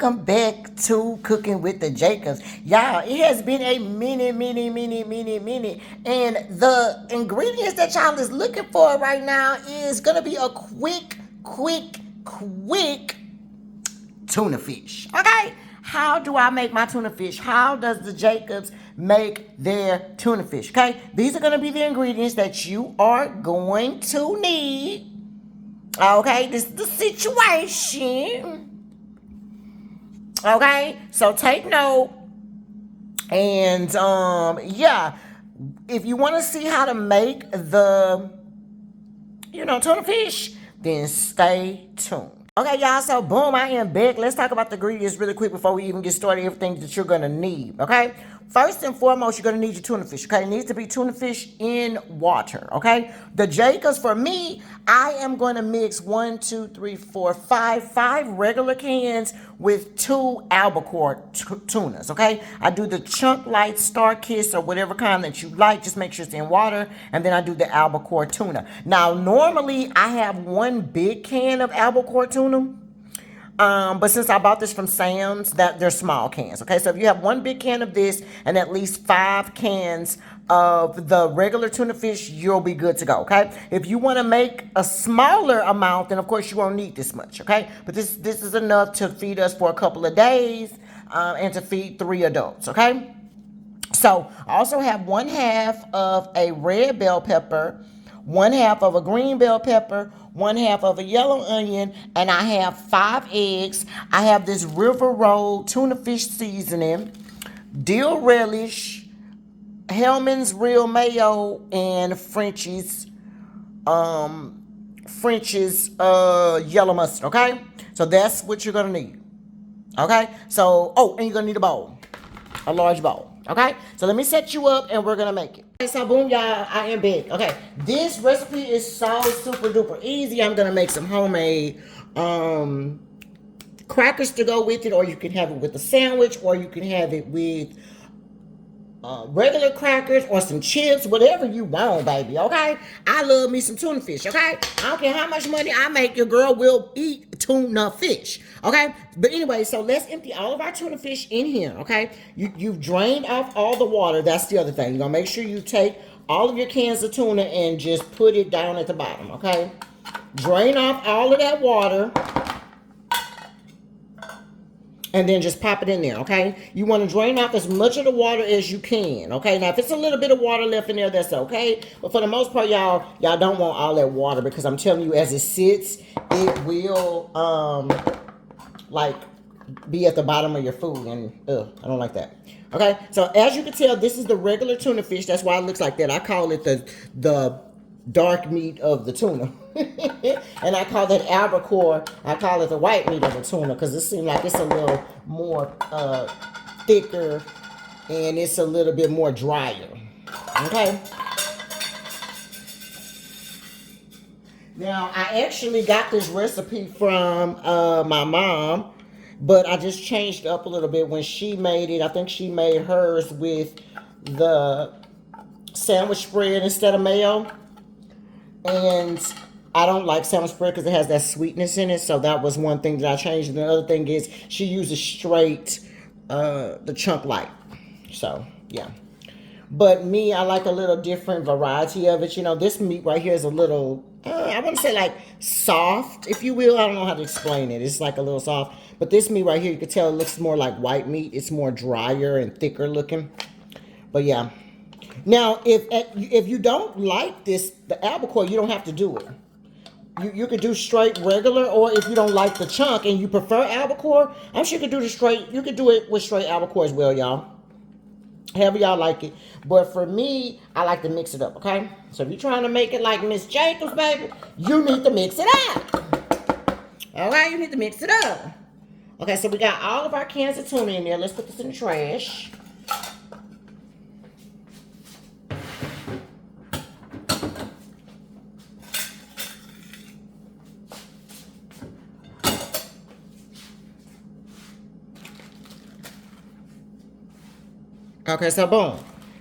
welcome back to Cooking with the Jacobs. Y'all, it has been a minute. And the ingredients that y'all is looking for right now is gonna be a quick tuna fish. Okay? How do I make my tuna fish? How does the Jacobs make their tuna fish? Okay? These are gonna be the ingredients that you are going to need. Okay, this is the situation. Okay, so take note. And yeah, if you want to see how to make the tuna fish, then stay tuned. Okay, y'all, so boom, I am back. Let's talk about the ingredients really quick before we even get started. Everything that you're gonna need. Okay, first and foremost, you're gonna need your tuna fish. Okay, it needs to be tuna fish in water. Okay, the Jacobs, for me, I am going to mix 5 regular cans with 2 albacore tunas. Okay, I do the chunk light, star kiss, or whatever kind that you like. Just make sure it's in water, and then I do the albacore tuna. Now, normally I have 1 big can of albacore tuna. But since I bought this from Sam's, that they're small cans. Okay, so if you have 1 big can of this and at least 5 cans of the regular tuna fish, you'll be good to go. Okay, if you want to make a smaller amount, then of course you won't need this much. Okay, but this is enough to feed us for a couple of days and to feed 3 adults. Okay, so I also have 1/2 of a red bell pepper, 1/2 of a green bell pepper, 1/2 of a yellow onion, and I have 5 eggs. I have this River Road tuna fish seasoning, dill relish, Hellman's real mayo, and French's yellow mustard. Okay, so that's what you're gonna need. Okay, so and you're gonna need a large bowl. Okay, so let me set you up and we're gonna make it. Okay, so boom, y'all, I am back. Okay, this recipe is so super duper easy. I'm gonna make some homemade crackers to go with it, or you can have it with a sandwich, or you can have it with regular crackers or some chips, whatever you want, baby. Okay, I love me some tuna fish. Okay, I don't care how much money I make, your girl will eat tuna fish. Okay, but anyway, so let's empty all of our tuna fish in here. Okay, you've drained off all the water. That's the other thing. You're gonna make sure you take all of your cans of tuna and just put it down at the bottom. Okay, drain off all of that water and then just pop it in there. Okay, you want to drain off as much of the water as you can. Okay, now if it's a little bit of water left in there, that's okay, but for the most part, y'all don't want all that water, because I'm telling you, as it sits, it will like be at the bottom of your food, and I don't like that. Okay, so as you can tell, this is the regular tuna fish. That's why it looks like that. I call it the dark meat of the tuna. And I call that albacore, I call it the white meat of the tuna, because it seems like it's a little more thicker and it's a little bit more drier. Okay, now I actually got this recipe from my mom, but I just changed up a little bit when she made it. I think she made hers with the sandwich spread instead of mayo, and I don't like sandwich spread because it has that sweetness in it. So that was one thing that I changed. And the other thing is she uses straight the chunk light. So yeah, but me, I like a little different variety of it. This meat right here is a little I want to say like soft, if you will. I don't know how to explain it. It's like a little soft, but this meat right here, you can tell it looks more like white meat. It's more drier and thicker looking. But yeah, now if you don't like the albacore, you don't have to do it. You could do straight regular, or if you don't like the chunk and you prefer albacore, I'm sure you could do you could do it with straight albacore as well, y'all. However y'all like it. But for me, I like to mix it up, okay? So if you're trying to make it like Miss Jacobs, baby, you need to mix it up. All right, you need to mix it up. Okay, so we got all of our cans of tuna in there. Let's put this in the trash. Okay, so boom.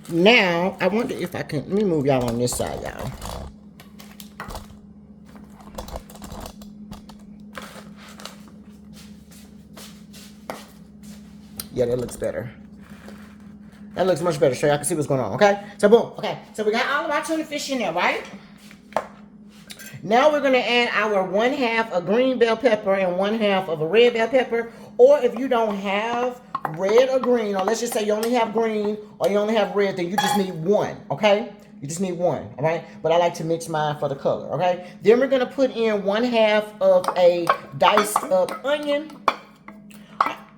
Now, I wonder if I can, let me move y'all on this side, y'all. Yeah, that looks better. That looks much better, so y'all can see what's going on, okay? So, boom. Okay, so we got all of our tuna fish in there, right? Now we're going to add our 1/2 a green bell pepper and 1/2 of a red bell pepper. Or if you don't have red or green, or let's just say you only have green or you only have red, then you just need one, okay? You just need one, all right? But I like to mix mine for the color, okay? Then we're going to put in 1/2 of a diced up onion.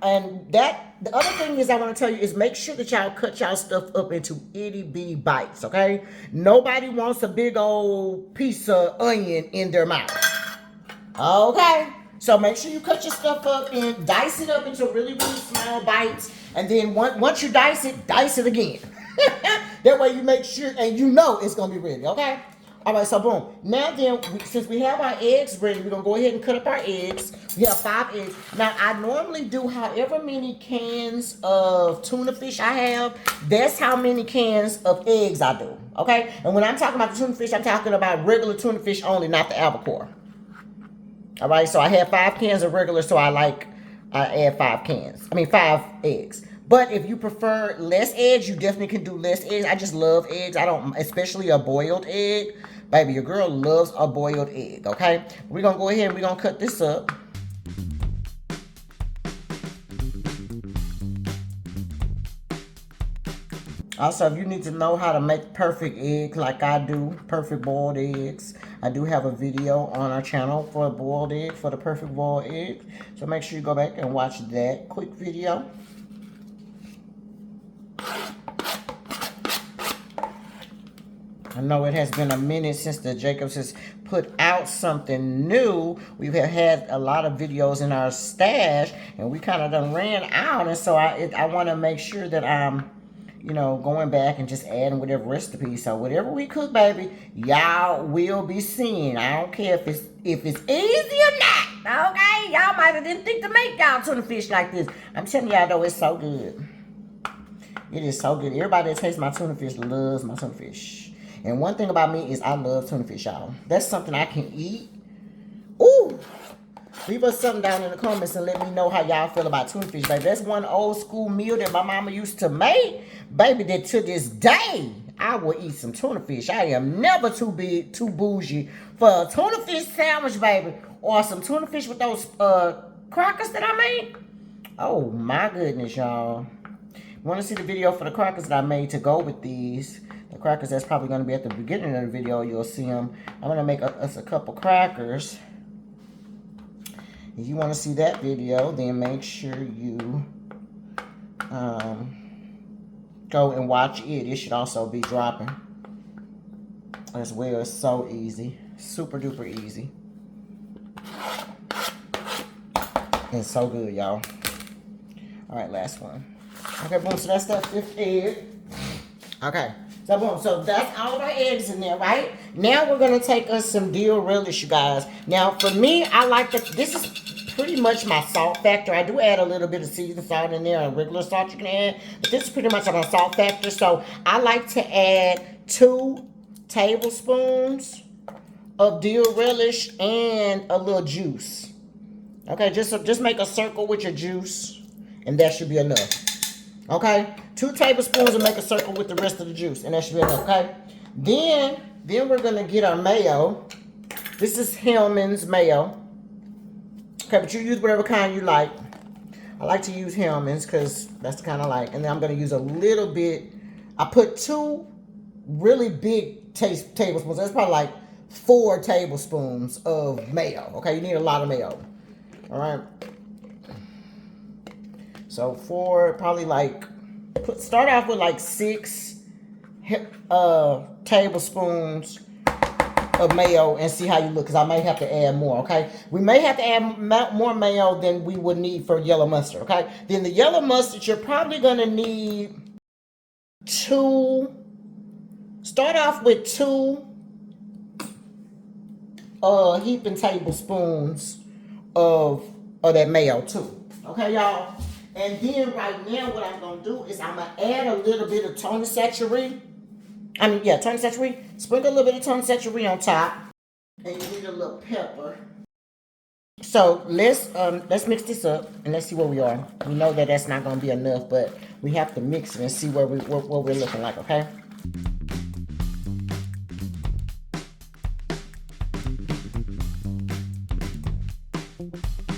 And the other thing is I want to tell you is make sure that y'all cut y'all stuff up into itty bitty bites, okay? Nobody wants a big old piece of onion in their mouth. Okay? So make sure you cut your stuff up and dice it up into really, really small bites. And then once you dice it again. That way you make sure, and you know it's going to be ready, okay? All right, so boom. Now then, since we have our eggs ready, we're going to go ahead and cut up our eggs. We have 5 eggs. Now, I normally do however many cans of tuna fish I have. That's how many cans of eggs I do, okay? And when I'm talking about the tuna fish, I'm talking about regular tuna fish only, not the albacore. All right, so I have 5 cans of regular, so I add 5 eggs. But if you prefer less eggs, you definitely can do less eggs. I just love eggs. Especially a boiled egg. Baby, your girl loves a boiled egg, okay? We're going to go ahead and we're going to cut this up. Also, if you need to know how to make perfect eggs like I do, perfect boiled eggs, I do have a video on our channel for a boiled egg, for the perfect boiled egg. So make sure you go back and watch that quick video. I know it has been a minute since the Jacobs has put out something new. We've had a lot of videos in our stash, and we kind of done ran out. And so I want to make sure that I'm, going back and just adding whatever recipe. So whatever we cook, baby, y'all will be seeing. I don't care if it's easy or not. Okay, y'all might have didn't think to make y'all tuna fish like this. I'm telling y'all though, it's so good. It is so good. Everybody that tastes my tuna fish loves my tuna fish. And one thing about me is I love tuna fish, y'all. That's something I can eat. Ooh. Leave us something down in the comments and let me know how y'all feel about tuna fish, baby. That's one old school meal that my mama used to make. Baby, that to this day, I will eat some tuna fish. I am never too bougie for a tuna fish sandwich, baby. Or some tuna fish with those crackers that I made. Oh, my goodness, y'all. Want to see the video for the crackers that I made to go with these? The crackers that's probably going to be at the beginning of the video. You'll see them. I'm going to make us a couple crackers. If you want to see that video, then make sure you go and watch it. It should also be dropping as well. It's so easy. Super duper easy. And so good, y'all. All right, last one. Okay, boom. So that's that 5th egg. Okay. So, boom. So that's all of our eggs in there, right? Now we're going to take us some dill relish, you guys. Now, for me, I like this is pretty much my salt factor. I do add a little bit of seasoned salt in there, and regular salt you can add. But this is pretty much my salt factor. So, I like to add 2 tablespoons of dill relish and a little juice. Okay, just make a circle with your juice, and that should be enough. Okay, 2 tablespoons and make a circle with the rest of the juice, and that should be enough. Okay, then we're gonna get our mayo. This is Hellman's mayo. Okay, but you use whatever kind you like. I like to use Hellman's because that's the kind I like. And then I'm gonna use a little bit. I put 2 really big tablespoons. That's probably like 4 tablespoons of mayo. Okay, you need a lot of mayo. All right. So 4, probably start off with like 6 tablespoons of mayo and see how you look, because I may have to add more, okay? We may have to add more mayo than we would need for yellow mustard, okay? Then the yellow mustard, you're probably going to need 2, start off with 2 heaping tablespoons of that mayo too, okay, y'all? And then right now, what I'm going to do is I'm going to add a little bit of Tony Satchery. Tony Satchery. Sprinkle a little bit of Tony Satchery on top. And you need a little pepper. So let's mix this up and let's see where we are. We know that that's not gonna be enough, but we have to mix it and see where what we're looking like. Okay.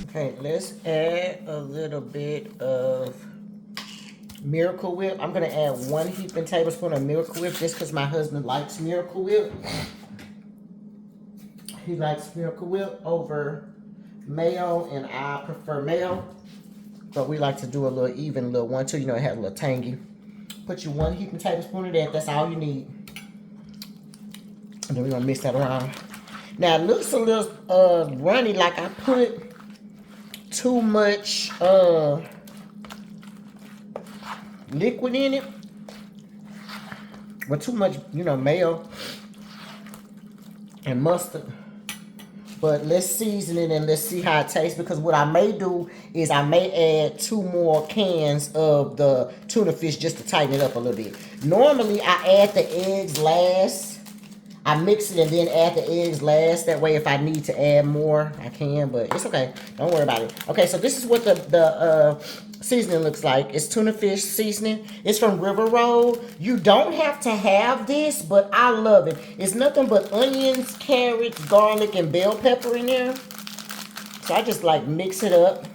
Okay, let's add a little bit of Miracle Whip. I'm gonna add 1 heaping tablespoon of Miracle Whip just because my husband likes Miracle Whip. He likes Miracle Whip over mayo, and I prefer mayo. But we like to do a little even, little one too. You know, it has a little tangy. Put you 1 heaping tablespoon of that. That's all you need. And then we're gonna mix that around. Now it looks a little runny, like I put too much liquid in it. With too much, you know, mayo and mustard. But let's season it and let's see how it tastes, because what I may do is I may add 2 more cans of the tuna fish just to tighten it up a little bit. Normally I add the eggs last. I mix it and then add the eggs last. That way if I need to add more, I can, but it's okay. Don't worry about it. Okay, so this is what the seasoning looks like. It's tuna fish seasoning. It's from River Road. You don't have to have this, but I love it. It's nothing but onions, carrots, garlic, and bell pepper in there. So I just like mix it up.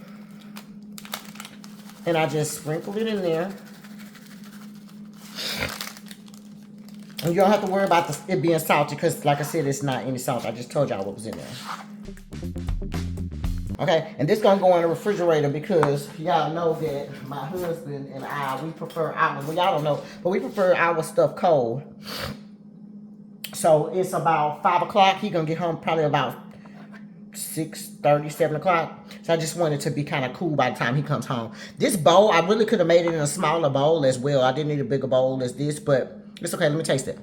And I just sprinkle it in there. And you don't have to worry about it being salty because, like I said, it's not any salt. I just told y'all what was in there. Okay, and this gonna go in the refrigerator because y'all know that my husband and I, we prefer our, well, y'all don't know, but we prefer our stuff cold. So it's about 5 o'clock. He gonna get home probably about 6:30, 7 o'clock. So I just want it to be kind of cool by the time he comes home. This bowl, I really could have made it in a smaller bowl as well. I didn't need a bigger bowl as this, but it's okay. Let me taste it.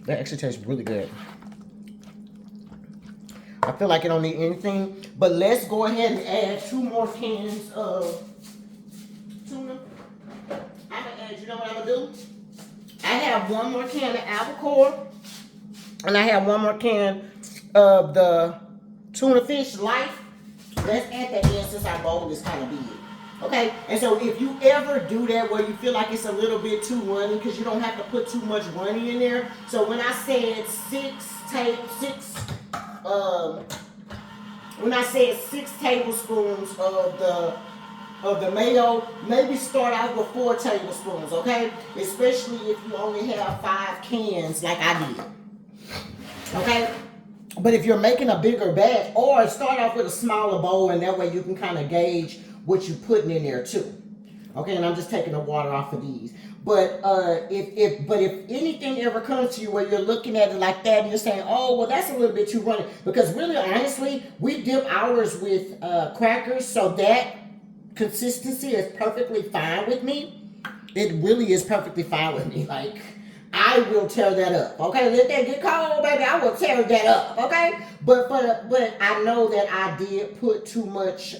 That actually tastes really good. I feel like it don't need anything, but let's go ahead and add 2 more cans of tuna. I'm gonna add, you know what I'm gonna do? I have 1 more can of albacore, and I have 1 more can of the tuna fish life. Let's add that in since our bowl is kind of big. Okay, and so if you ever do that where you feel like it's a little bit too runny, because you don't have to put too much runny in there. So when I said 6 tablespoons of the mayo, maybe start out with 4 tablespoons, okay? Especially if you only have 5 cans like I did. Okay? But if you're making a bigger batch, or start off with a smaller bowl, and that way you can kind of gauge what you're putting in there too. Okay, and I'm just taking the water off of these. But if anything ever comes to you where you're looking at it like that and you're saying, oh, well, that's a little bit too runny, because really, honestly, we dip ours with crackers, so that consistency is perfectly fine with me. It really is perfectly fine with me. Like, I will tear that up. Okay, let that get cold, baby. I will tear that up. Okay, but I know that I did put too much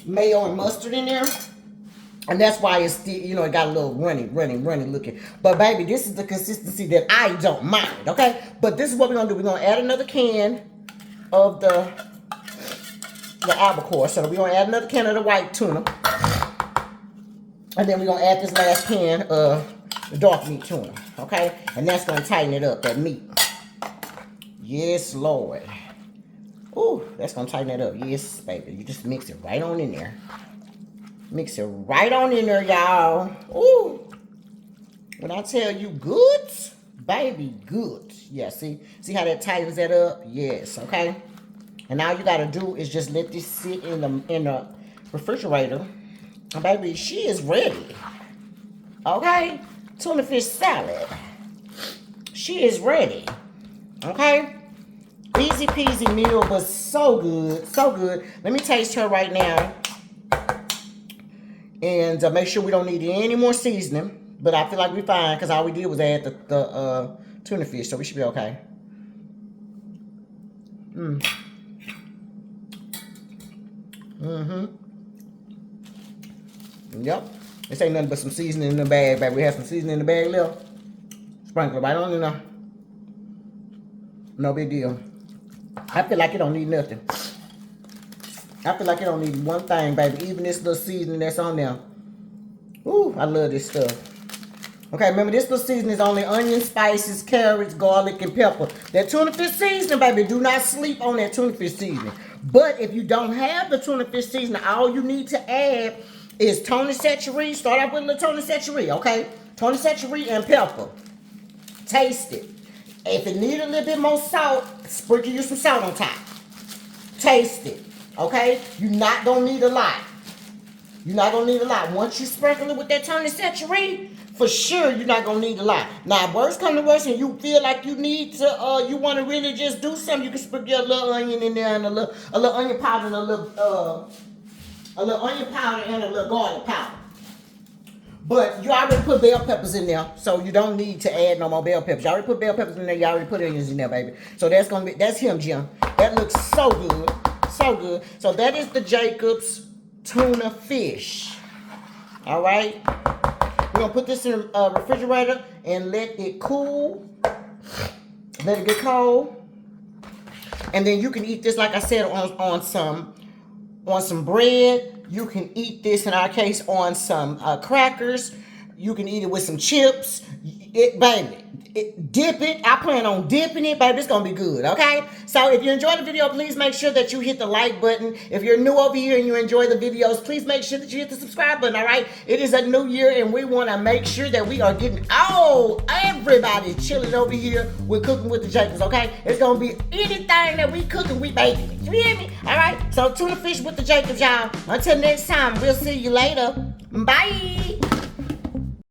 mayo and mustard in there, and that's why it's still, you know, it got a little runny looking. But baby, this is the consistency that I don't mind. Okay, but this is what we're gonna do. We're gonna add another can of the albacore. So we're gonna add another can of the white tuna, and then we're gonna add this last can of the dark meat tuna. Okay, and that's gonna tighten it up, that meat. Yes, Lord. Ooh, that's gonna tighten it up. Yes, baby. You just mix it right on in there. Mix it right on in there, y'all. Ooh. When I tell you good, baby, good. Yeah, see how that tightens that up? Yes, okay. And all you gotta do is just let this sit in the refrigerator. And baby, she is ready. Okay? Tuna fish salad. She is ready. Okay? Easy peasy meal, but so good, so good. Let me taste her right now. And make sure we don't need any more seasoning. But I feel like we're fine, because all we did was add the tuna fish, so we should be okay. Yep. This ain't nothing but some seasoning in the bag, baby. We have some seasoning in the bag left. Sprinkle it right on in there. No big deal. I feel like it don't need nothing. I feel like it don't need one thing, baby. Even this little seasoning that's on there. Ooh, I love this stuff. Okay, remember this little seasoning is only onion, spices, carrots, garlic, and pepper. That tuna fish seasoning, baby, do not sleep on that tuna fish seasoning. But if you don't have the tuna fish seasoning, all you need to add is Tony Chachere. Start off with a little Tony Chachere, okay? Tony Chachere and pepper. Taste it. If it needs a little bit more salt, sprinkle you some salt on top. Taste it, okay? You're not gonna need a lot. You're not gonna need a lot. Once you sprinkle it with that Tony Chachere, for sure you're not gonna need a lot. Now, if worst come to worst and you feel like you need to, you want to really just do something, you can sprinkle a little onion in there and a little onion powder and a little onion powder and a little garlic powder. But you already put bell peppers in there, so you don't need to add no more bell peppers. You already put bell peppers in there. You already put onions in there, baby. So that's him, Jim. That looks so good, so good. So that is the Jacob's tuna fish. All right. We're gonna put this in the refrigerator and let it cool. Let it get cold, and then you can eat this, like I said, on some bread. You can eat this, in our case, on some crackers. You can eat it with some chips. Dip it. I plan on dipping it, baby. It's going to be good, okay? So if you enjoyed the video, please make sure that you hit the like button. If you're new over here and you enjoy the videos, please make sure that you hit the subscribe button, all right? It is a new year, and we want to make sure that we are getting everybody chilling over here with Cooking with the Jacobs, okay? It's going to be anything that we cooking, we baking it. You hear me? All right? So tuna fish with the Jacobs, y'all. Until next time, we'll see you later. Bye.